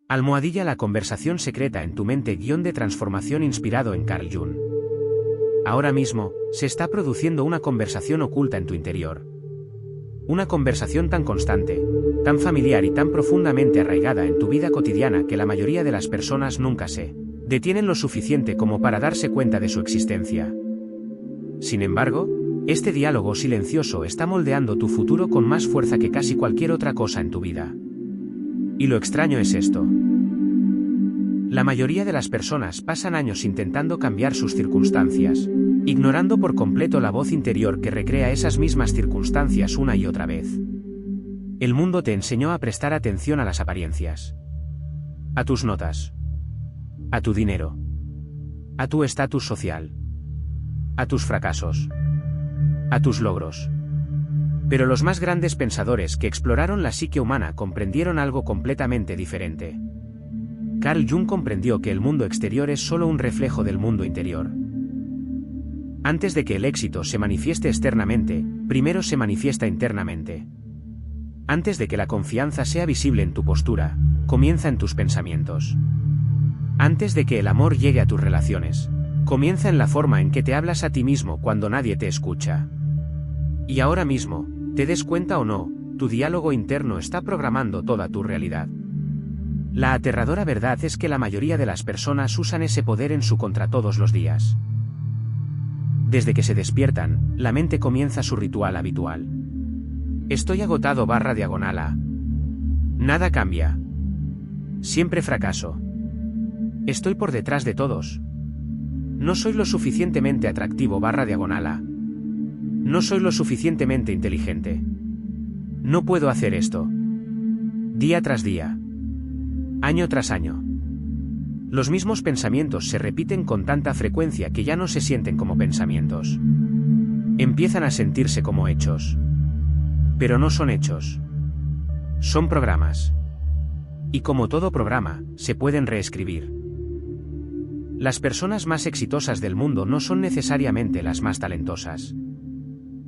Almohadilla la conversación secreta en tu mente _ de transformación inspirado en Carl Jung. Ahora mismo, se está produciendo una conversación oculta en tu interior. Una conversación tan constante, tan familiar y tan profundamente arraigada en tu vida cotidiana que la mayoría de las personas nunca se detienen lo suficiente como para darse cuenta de su existencia. Sin embargo, este diálogo silencioso está moldeando tu futuro con más fuerza que casi cualquier otra cosa en tu vida. Y lo extraño es esto. La mayoría de las personas pasan años intentando cambiar sus circunstancias, ignorando por completo la voz interior que recrea esas mismas circunstancias una y otra vez. El mundo te enseñó a prestar atención a las apariencias, a tus notas, a tu dinero, a tu estatus social, a tus fracasos, a tus logros. Pero los más grandes pensadores que exploraron la psique humana comprendieron algo completamente diferente. Carl Jung comprendió que el mundo exterior es solo un reflejo del mundo interior. Antes de que el éxito se manifieste externamente, primero se manifiesta internamente. Antes de que la confianza sea visible en tu postura, comienza en tus pensamientos. Antes de que el amor llegue a tus relaciones, comienza en la forma en que te hablas a ti mismo cuando nadie te escucha. Y ahora mismo, te des cuenta o no, tu diálogo interno está programando toda tu realidad. La aterradora verdad es que la mayoría de las personas usan ese poder en su contra todos los días. Desde que se despiertan, la mente comienza su ritual habitual. Estoy agotado /A. Nada cambia. Siempre fracaso. Estoy por detrás de todos. No soy lo suficientemente atractivo /A. No soy lo suficientemente inteligente. No puedo hacer esto. Día tras día. Año tras año. Los mismos pensamientos se repiten con tanta frecuencia que ya no se sienten como pensamientos. Empiezan a sentirse como hechos. Pero no son hechos. Son programas. Y como todo programa, se pueden reescribir. Las personas más exitosas del mundo no son necesariamente las más talentosas.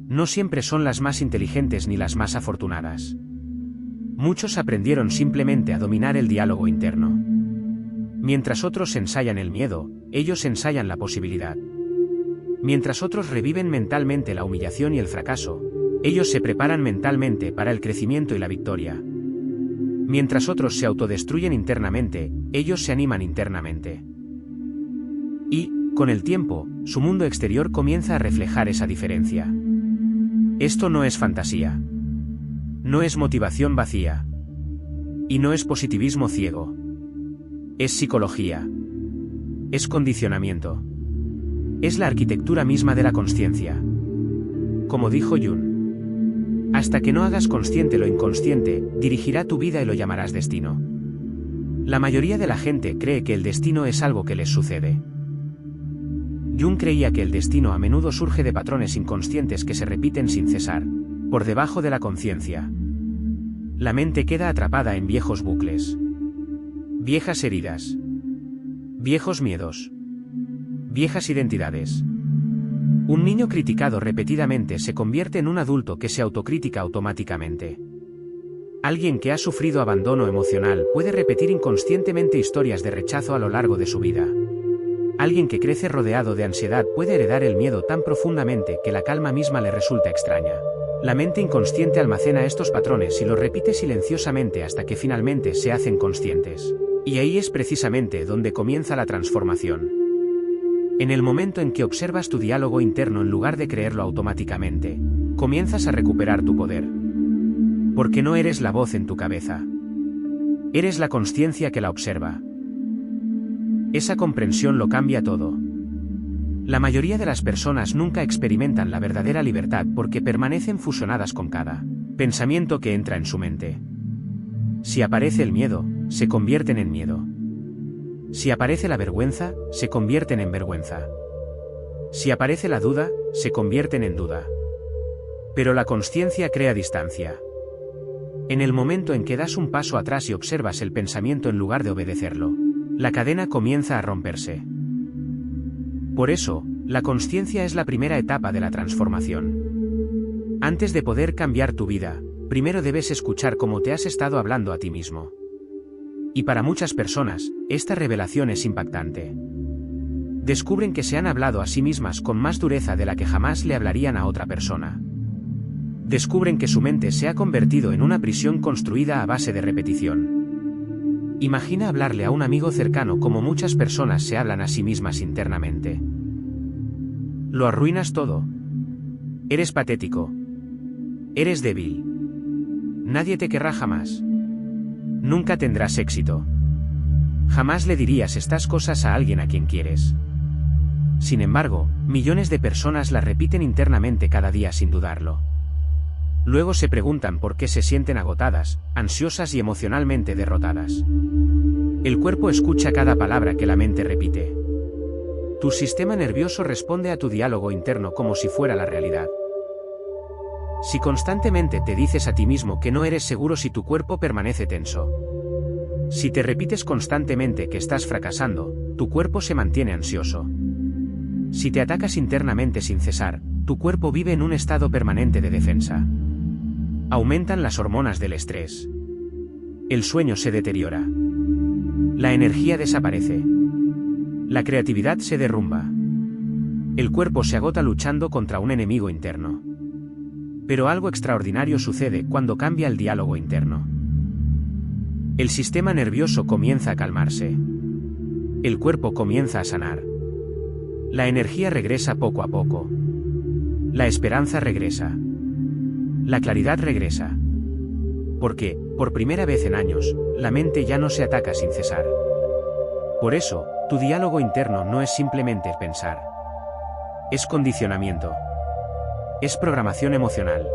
No siempre son las más inteligentes ni las más afortunadas. Muchos aprendieron simplemente a dominar el diálogo interno. Mientras otros ensayan el miedo, ellos ensayan la posibilidad. Mientras otros reviven mentalmente la humillación y el fracaso, ellos se preparan mentalmente para el crecimiento y la victoria. Mientras otros se autodestruyen internamente, ellos se animan internamente. Y, con el tiempo, su mundo exterior comienza a reflejar esa diferencia. Esto no es fantasía. No es motivación vacía. Y no es positivismo ciego. Es psicología. Es condicionamiento. Es la arquitectura misma de la consciencia. Como dijo Jung, hasta que no hagas consciente lo inconsciente, dirigirá tu vida y lo llamarás destino. La mayoría de la gente cree que el destino es algo que les sucede. Jung creía que el destino a menudo surge de patrones inconscientes que se repiten sin cesar, por debajo de la conciencia. La mente queda atrapada en viejos bucles. Viejas heridas. Viejos miedos. Viejas identidades. Un niño criticado repetidamente se convierte en un adulto que se autocritica automáticamente. Alguien que ha sufrido abandono emocional puede repetir inconscientemente historias de rechazo a lo largo de su vida. Alguien que crece rodeado de ansiedad puede heredar el miedo tan profundamente que la calma misma le resulta extraña. La mente inconsciente almacena estos patrones y los repite silenciosamente hasta que finalmente se hacen conscientes. Y ahí es precisamente donde comienza la transformación. En el momento en que observas tu diálogo interno en lugar de creerlo automáticamente, comienzas a recuperar tu poder. Porque no eres la voz en tu cabeza. Eres la consciencia que la observa. Esa comprensión lo cambia todo. La mayoría de las personas nunca experimentan la verdadera libertad porque permanecen fusionadas con cada pensamiento que entra en su mente. Si aparece el miedo, se convierten en miedo. Si aparece la vergüenza, se convierten en vergüenza. Si aparece la duda, se convierten en duda. Pero la consciencia crea distancia. En el momento en que das un paso atrás y observas el pensamiento en lugar de obedecerlo, la cadena comienza a romperse. Por eso, la consciencia es la primera etapa de la transformación. Antes de poder cambiar tu vida, primero debes escuchar cómo te has estado hablando a ti mismo. Y para muchas personas, esta revelación es impactante. Descubren que se han hablado a sí mismas con más dureza de la que jamás le hablarían a otra persona. Descubren que su mente se ha convertido en una prisión construida a base de repetición. Imagina hablarle a un amigo cercano como muchas personas se hablan a sí mismas internamente. Lo arruinas todo. Eres patético. Eres débil. Nadie te querrá jamás. Nunca tendrás éxito. Jamás le dirías estas cosas a alguien a quien quieres. Sin embargo, millones de personas las repiten internamente cada día sin dudarlo. Luego se preguntan por qué se sienten agotadas, ansiosas y emocionalmente derrotadas. El cuerpo escucha cada palabra que la mente repite. Tu sistema nervioso responde a tu diálogo interno como si fuera la realidad. Si constantemente te dices a ti mismo que no eres seguro, si tu cuerpo permanece tenso. Si te repites constantemente que estás fracasando, tu cuerpo se mantiene ansioso. Si te atacas internamente sin cesar, tu cuerpo vive en un estado permanente de defensa. Aumentan las hormonas del estrés. El sueño se deteriora. La energía desaparece. La creatividad se derrumba. El cuerpo se agota luchando contra un enemigo interno. Pero algo extraordinario sucede cuando cambia el diálogo interno. El sistema nervioso comienza a calmarse. El cuerpo comienza a sanar. La energía regresa poco a poco. La esperanza regresa. La claridad regresa. Porque, por primera vez en años, la mente ya no se ataca sin cesar. Por eso, tu diálogo interno no es simplemente pensar. Es condicionamiento. Es programación emocional.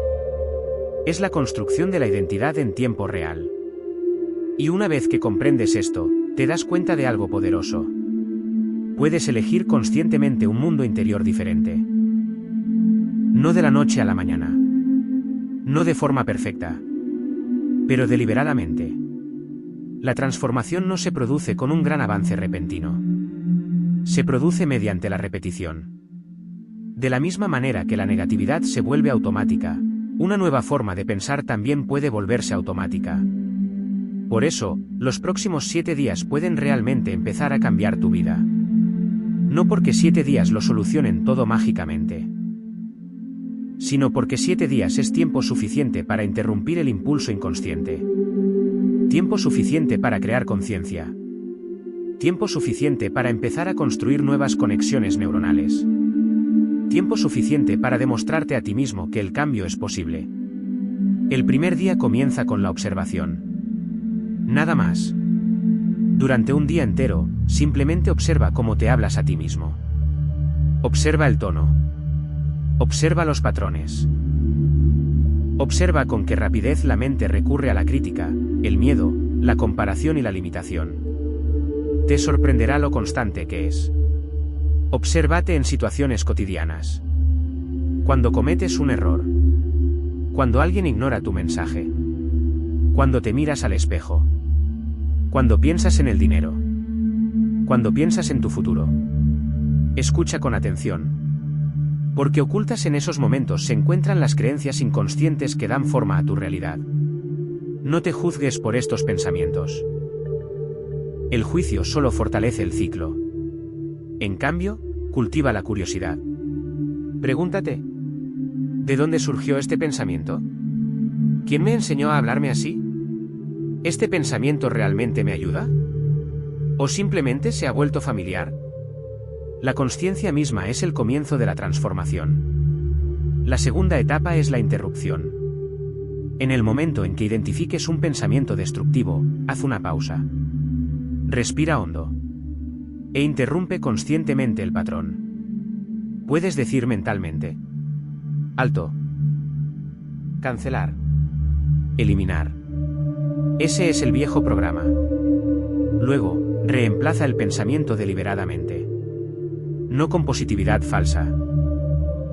Es la construcción de la identidad en tiempo real. Y una vez que comprendes esto, te das cuenta de algo poderoso. Puedes elegir conscientemente un mundo interior diferente. No de la noche a la mañana. No de forma perfecta. Pero deliberadamente. La transformación no se produce con un gran avance repentino. Se produce mediante la repetición. De la misma manera que la negatividad se vuelve automática, una nueva forma de pensar también puede volverse automática. Por eso, los próximos 7 días pueden realmente empezar a cambiar tu vida. No porque 7 días lo solucionen todo mágicamente, sino porque 7 días es tiempo suficiente para interrumpir el impulso inconsciente. Tiempo suficiente para crear conciencia. Tiempo suficiente para empezar a construir nuevas conexiones neuronales. Tiempo suficiente para demostrarte a ti mismo que el cambio es posible. El primer día comienza con la observación. Nada más. Durante un día entero, simplemente observa cómo te hablas a ti mismo. Observa el tono. Observa los patrones. Observa con qué rapidez la mente recurre a la crítica, el miedo, la comparación y la limitación. Te sorprenderá lo constante que es. Obsérvate en situaciones cotidianas. Cuando cometes un error. Cuando alguien ignora tu mensaje. Cuando te miras al espejo. Cuando piensas en el dinero. Cuando piensas en tu futuro. Escucha con atención. Porque ocultas en esos momentos se encuentran las creencias inconscientes que dan forma a tu realidad. No te juzgues por estos pensamientos. El juicio solo fortalece el ciclo. En cambio, cultiva la curiosidad. Pregúntate: ¿de dónde surgió este pensamiento? ¿Quién me enseñó a hablarme así? ¿Este pensamiento realmente me ayuda? ¿O simplemente se ha vuelto familiar? La consciencia misma es el comienzo de la transformación. La segunda etapa es la interrupción. En el momento en que identifiques un pensamiento destructivo, haz una pausa. Respira hondo. E interrumpe conscientemente el patrón. Puedes decir mentalmente: alto. Cancelar. Eliminar. Ese es el viejo programa. Luego, reemplaza el pensamiento deliberadamente. No con positividad falsa.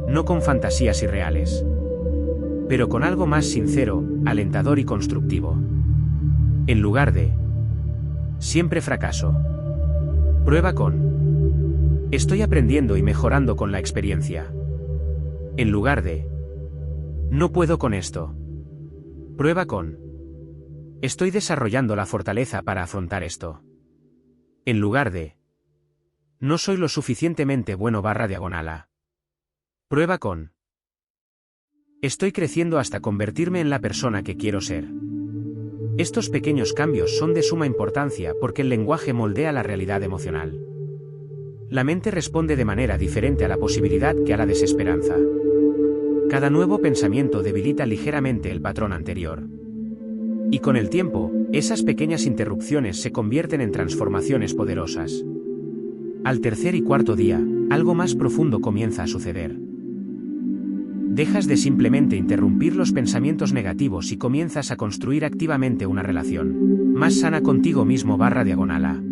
No con fantasías irreales. Pero con algo más sincero, alentador y constructivo. En lugar de: siempre fracaso. Prueba con: estoy aprendiendo y mejorando con la experiencia. En lugar de: no puedo con esto. Prueba con: Estoy desarrollando la fortaleza para afrontar esto. En lugar de no soy lo suficientemente bueno /diagonal. Prueba con estoy creciendo hasta convertirme en la persona que quiero ser. Estos pequeños cambios son de suma importancia porque el lenguaje moldea la realidad emocional. La mente responde de manera diferente a la posibilidad que a la desesperanza. Cada nuevo pensamiento debilita ligeramente el patrón anterior. Y con el tiempo, esas pequeñas interrupciones se convierten en transformaciones poderosas. Al tercer y cuarto día, algo más profundo comienza a suceder. Dejas de simplemente interrumpir los pensamientos negativos y comienzas a construir activamente una relación más sana contigo mismo /diagonal.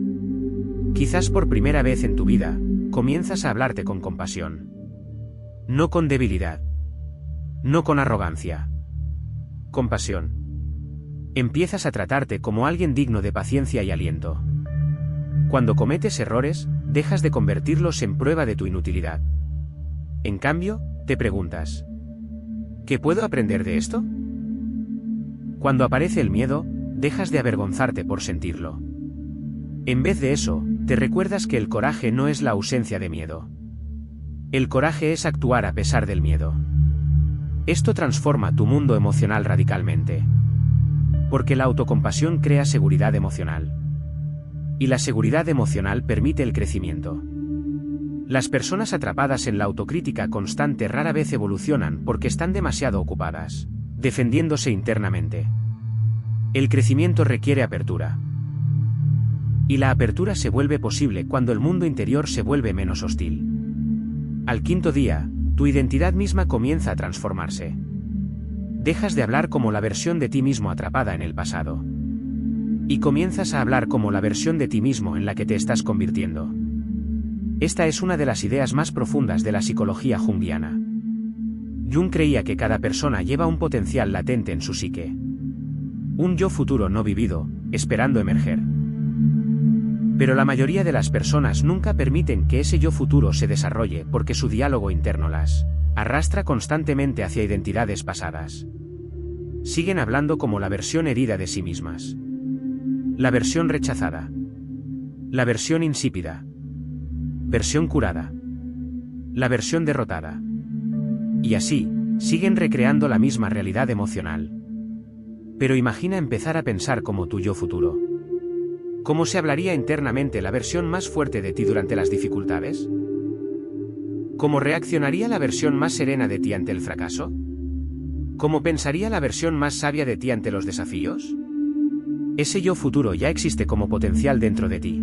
Quizás por primera vez en tu vida, comienzas a hablarte con compasión. No con debilidad. No con arrogancia. Compasión. Empiezas a tratarte como alguien digno de paciencia y aliento. Cuando cometes errores, dejas de convertirlos en prueba de tu inutilidad. En cambio, te preguntas, ¿qué puedo aprender de esto? Cuando aparece el miedo, dejas de avergonzarte por sentirlo. En vez de eso, te recuerdas que el coraje no es la ausencia de miedo. El coraje es actuar a pesar del miedo. Esto transforma tu mundo emocional radicalmente. Porque la autocompasión crea seguridad emocional. Y la seguridad emocional permite el crecimiento. Las personas atrapadas en la autocrítica constante rara vez evolucionan porque están demasiado ocupadas defendiéndose internamente. El crecimiento requiere apertura. Y la apertura se vuelve posible cuando el mundo interior se vuelve menos hostil. Al quinto día, tu identidad misma comienza a transformarse. Dejas de hablar como la versión de ti mismo atrapada en el pasado. Y comienzas a hablar como la versión de ti mismo en la que te estás convirtiendo. Esta es una de las ideas más profundas de la psicología junguiana. Jung creía que cada persona lleva un potencial latente en su psique. Un yo futuro no vivido, esperando emerger. Pero la mayoría de las personas nunca permiten que ese yo futuro se desarrolle porque su diálogo interno las arrastra constantemente hacia identidades pasadas. Siguen hablando como la versión herida de sí mismas. La versión rechazada. La versión insípida. Versión curada. La versión derrotada. Y así, siguen recreando la misma realidad emocional. Pero imagina empezar a pensar como tu yo futuro. ¿Cómo se hablaría internamente la versión más fuerte de ti durante las dificultades? ¿Cómo reaccionaría la versión más serena de ti ante el fracaso? ¿Cómo pensaría la versión más sabia de ti ante los desafíos? Ese yo futuro ya existe como potencial dentro de ti.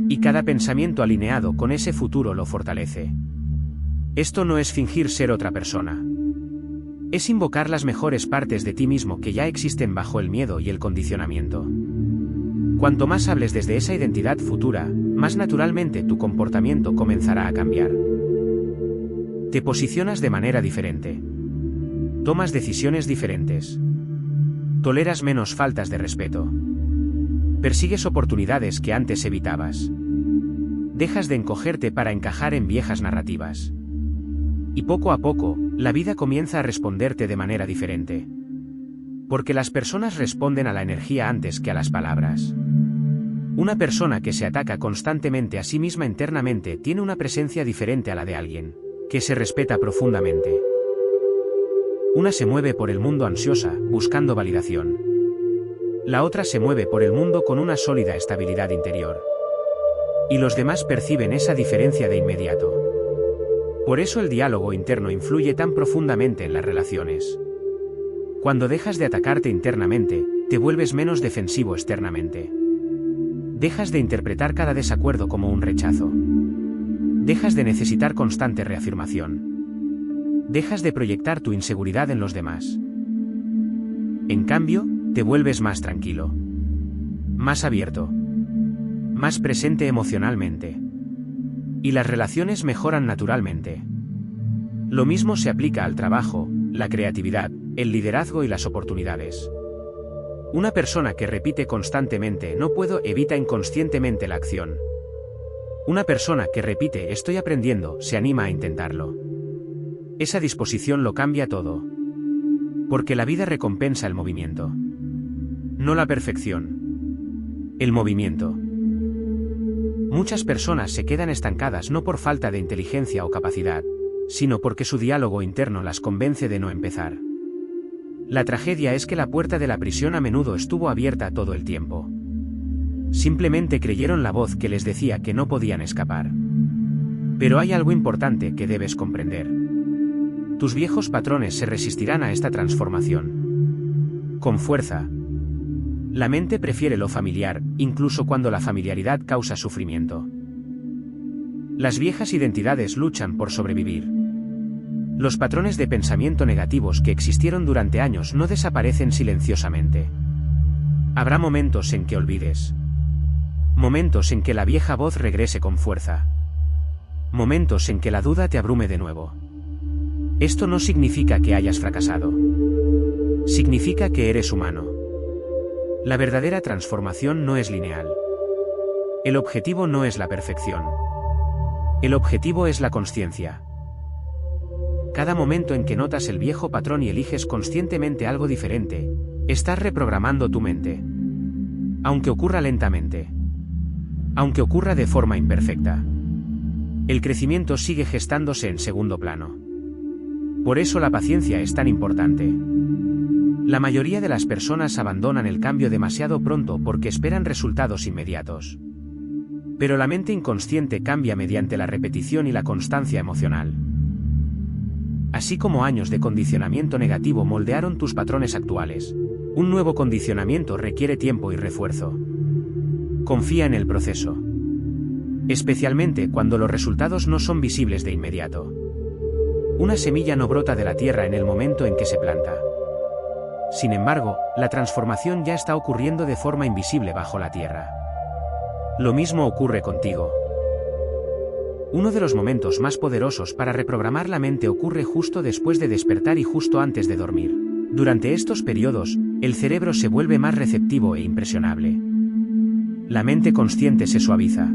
Y cada pensamiento alineado con ese futuro lo fortalece. Esto no es fingir ser otra persona. Es invocar las mejores partes de ti mismo que ya existen bajo el miedo y el condicionamiento. Cuanto más hables desde esa identidad futura, más naturalmente tu comportamiento comenzará a cambiar. Te posicionas de manera diferente. Tomas decisiones diferentes. Toleras menos faltas de respeto. Persigues oportunidades que antes evitabas. Dejas de encogerte para encajar en viejas narrativas. Y poco a poco, la vida comienza a responderte de manera diferente. Porque las personas responden a la energía antes que a las palabras. Una persona que se ataca constantemente a sí misma internamente tiene una presencia diferente a la de alguien que se respeta profundamente. Una se mueve por el mundo ansiosa, buscando validación. La otra se mueve por el mundo con una sólida estabilidad interior. Y los demás perciben esa diferencia de inmediato. Por eso el diálogo interno influye tan profundamente en las relaciones. Cuando dejas de atacarte internamente, te vuelves menos defensivo externamente. Dejas de interpretar cada desacuerdo como un rechazo. Dejas de necesitar constante reafirmación. Dejas de proyectar tu inseguridad en los demás. En cambio, te vuelves más tranquilo. Más abierto. Más presente emocionalmente. Y las relaciones mejoran naturalmente. Lo mismo se aplica al trabajo, la creatividad, el liderazgo y las oportunidades. Una persona que repite constantemente "no puedo" evita inconscientemente la acción. Una persona que repite "estoy aprendiendo" se anima a intentarlo. Esa disposición lo cambia todo. Porque la vida recompensa el movimiento. No la perfección. El movimiento. Muchas personas se quedan estancadas no por falta de inteligencia o capacidad, sino porque su diálogo interno las convence de no empezar. La tragedia es que la puerta de la prisión a menudo estuvo abierta todo el tiempo. Simplemente creyeron la voz que les decía que no podían escapar. Pero hay algo importante que debes comprender. Tus viejos patrones se resistirán a esta transformación. Con fuerza. La mente prefiere lo familiar, incluso cuando la familiaridad causa sufrimiento. Las viejas identidades luchan por sobrevivir. Los patrones de pensamiento negativos que existieron durante años no desaparecen silenciosamente. Habrá momentos en que olvides. Momentos en que la vieja voz regrese con fuerza. Momentos en que la duda te abrume de nuevo. Esto no significa que hayas fracasado. Significa que eres humano. La verdadera transformación no es lineal. El objetivo no es la perfección. El objetivo es la consciencia. Cada momento en que notas el viejo patrón y eliges conscientemente algo diferente, estás reprogramando tu mente. Aunque ocurra lentamente. Aunque ocurra de forma imperfecta. El crecimiento sigue gestándose en segundo plano. Por eso la paciencia es tan importante. La mayoría de las personas abandonan el cambio demasiado pronto porque esperan resultados inmediatos. Pero la mente inconsciente cambia mediante la repetición y la constancia emocional. Así como años de condicionamiento negativo moldearon tus patrones actuales, un nuevo condicionamiento requiere tiempo y refuerzo. Confía en el proceso. Especialmente cuando los resultados no son visibles de inmediato. Una semilla no brota de la tierra en el momento en que se planta. Sin embargo, la transformación ya está ocurriendo de forma invisible bajo la tierra. Lo mismo ocurre contigo. Uno de los momentos más poderosos para reprogramar la mente ocurre justo después de despertar y justo antes de dormir. Durante estos periodos, el cerebro se vuelve más receptivo e impresionable. La mente consciente se suaviza.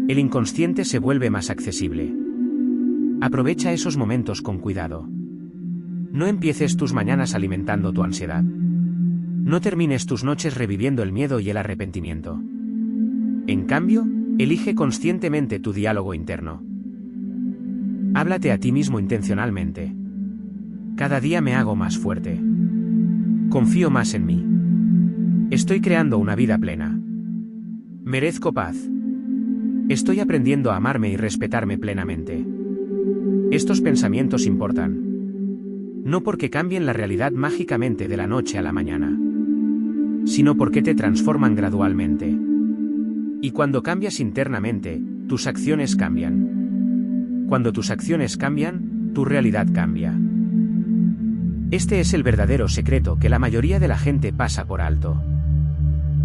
El inconsciente se vuelve más accesible. Aprovecha esos momentos con cuidado. No empieces tus mañanas alimentando tu ansiedad. No termines tus noches reviviendo el miedo y el arrepentimiento. En cambio, elige conscientemente tu diálogo interno. Háblate a ti mismo intencionalmente. Cada día me hago más fuerte. Confío más en mí. Estoy creando una vida plena. Merezco paz. Estoy aprendiendo a amarme y respetarme plenamente. Estos pensamientos importan. No porque cambien la realidad mágicamente de la noche a la mañana, sino porque te transforman gradualmente. Y cuando cambias internamente, tus acciones cambian. Cuando tus acciones cambian, tu realidad cambia. Este es el verdadero secreto que la mayoría de la gente pasa por alto.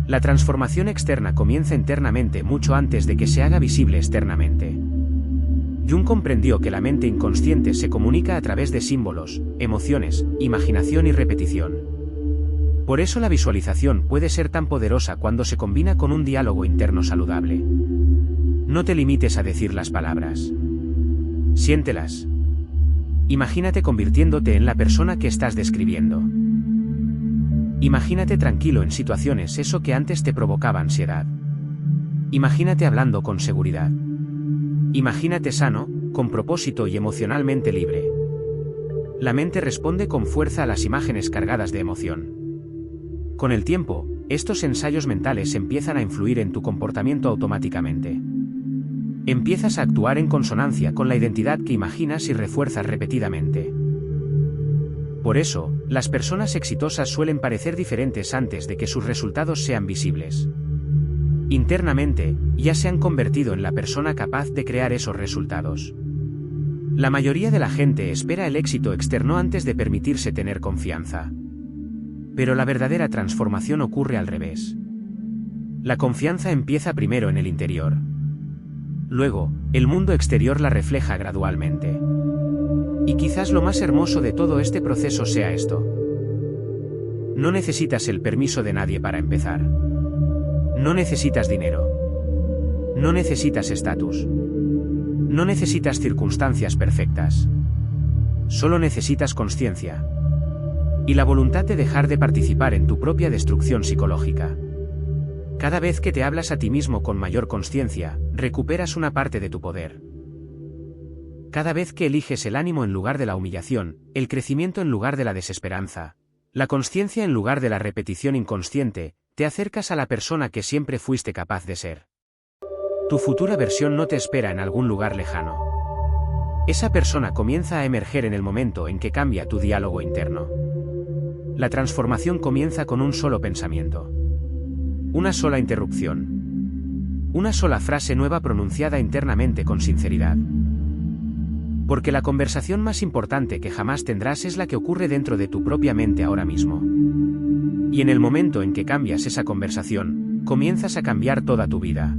La transformación externa comienza internamente mucho antes de que se haga visible externamente. Jung comprendió que la mente inconsciente se comunica a través de símbolos, emociones, imaginación y repetición. Por eso la visualización puede ser tan poderosa cuando se combina con un diálogo interno saludable. No te limites a decir las palabras. Siéntelas. Imagínate convirtiéndote en la persona que estás describiendo. Imagínate tranquilo en situaciones eso que antes te provocaba ansiedad. Imagínate hablando con seguridad. Imagínate sano, con propósito y emocionalmente libre. La mente responde con fuerza a las imágenes cargadas de emoción. Con el tiempo, estos ensayos mentales empiezan a influir en tu comportamiento automáticamente. Empiezas a actuar en consonancia con la identidad que imaginas y refuerzas repetidamente. Por eso, las personas exitosas suelen parecer diferentes antes de que sus resultados sean visibles. Internamente, ya se han convertido en la persona capaz de crear esos resultados. La mayoría de la gente espera el éxito externo antes de permitirse tener confianza. Pero la verdadera transformación ocurre al revés. La confianza empieza primero en el interior. Luego, el mundo exterior la refleja gradualmente. Y quizás lo más hermoso de todo este proceso sea esto. No necesitas el permiso de nadie para empezar. No necesitas dinero. No necesitas estatus. No necesitas circunstancias perfectas. Solo necesitas consciencia. y la voluntad de dejar de participar en tu propia destrucción psicológica. Cada vez que te hablas a ti mismo con mayor consciencia, recuperas una parte de tu poder. Cada vez que eliges el ánimo en lugar de la humillación, el crecimiento en lugar de la desesperanza, la consciencia en lugar de la repetición inconsciente, te acercas a la persona que siempre fuiste capaz de ser. Tu futura versión no te espera en algún lugar lejano. Esa persona comienza a emerger en el momento en que cambia tu diálogo interno. La transformación comienza con un solo pensamiento. Una sola interrupción. Una sola frase nueva pronunciada internamente con sinceridad. Porque la conversación más importante que jamás tendrás es la que ocurre dentro de tu propia mente ahora mismo. Y en el momento en que cambias esa conversación, comienzas a cambiar toda tu vida.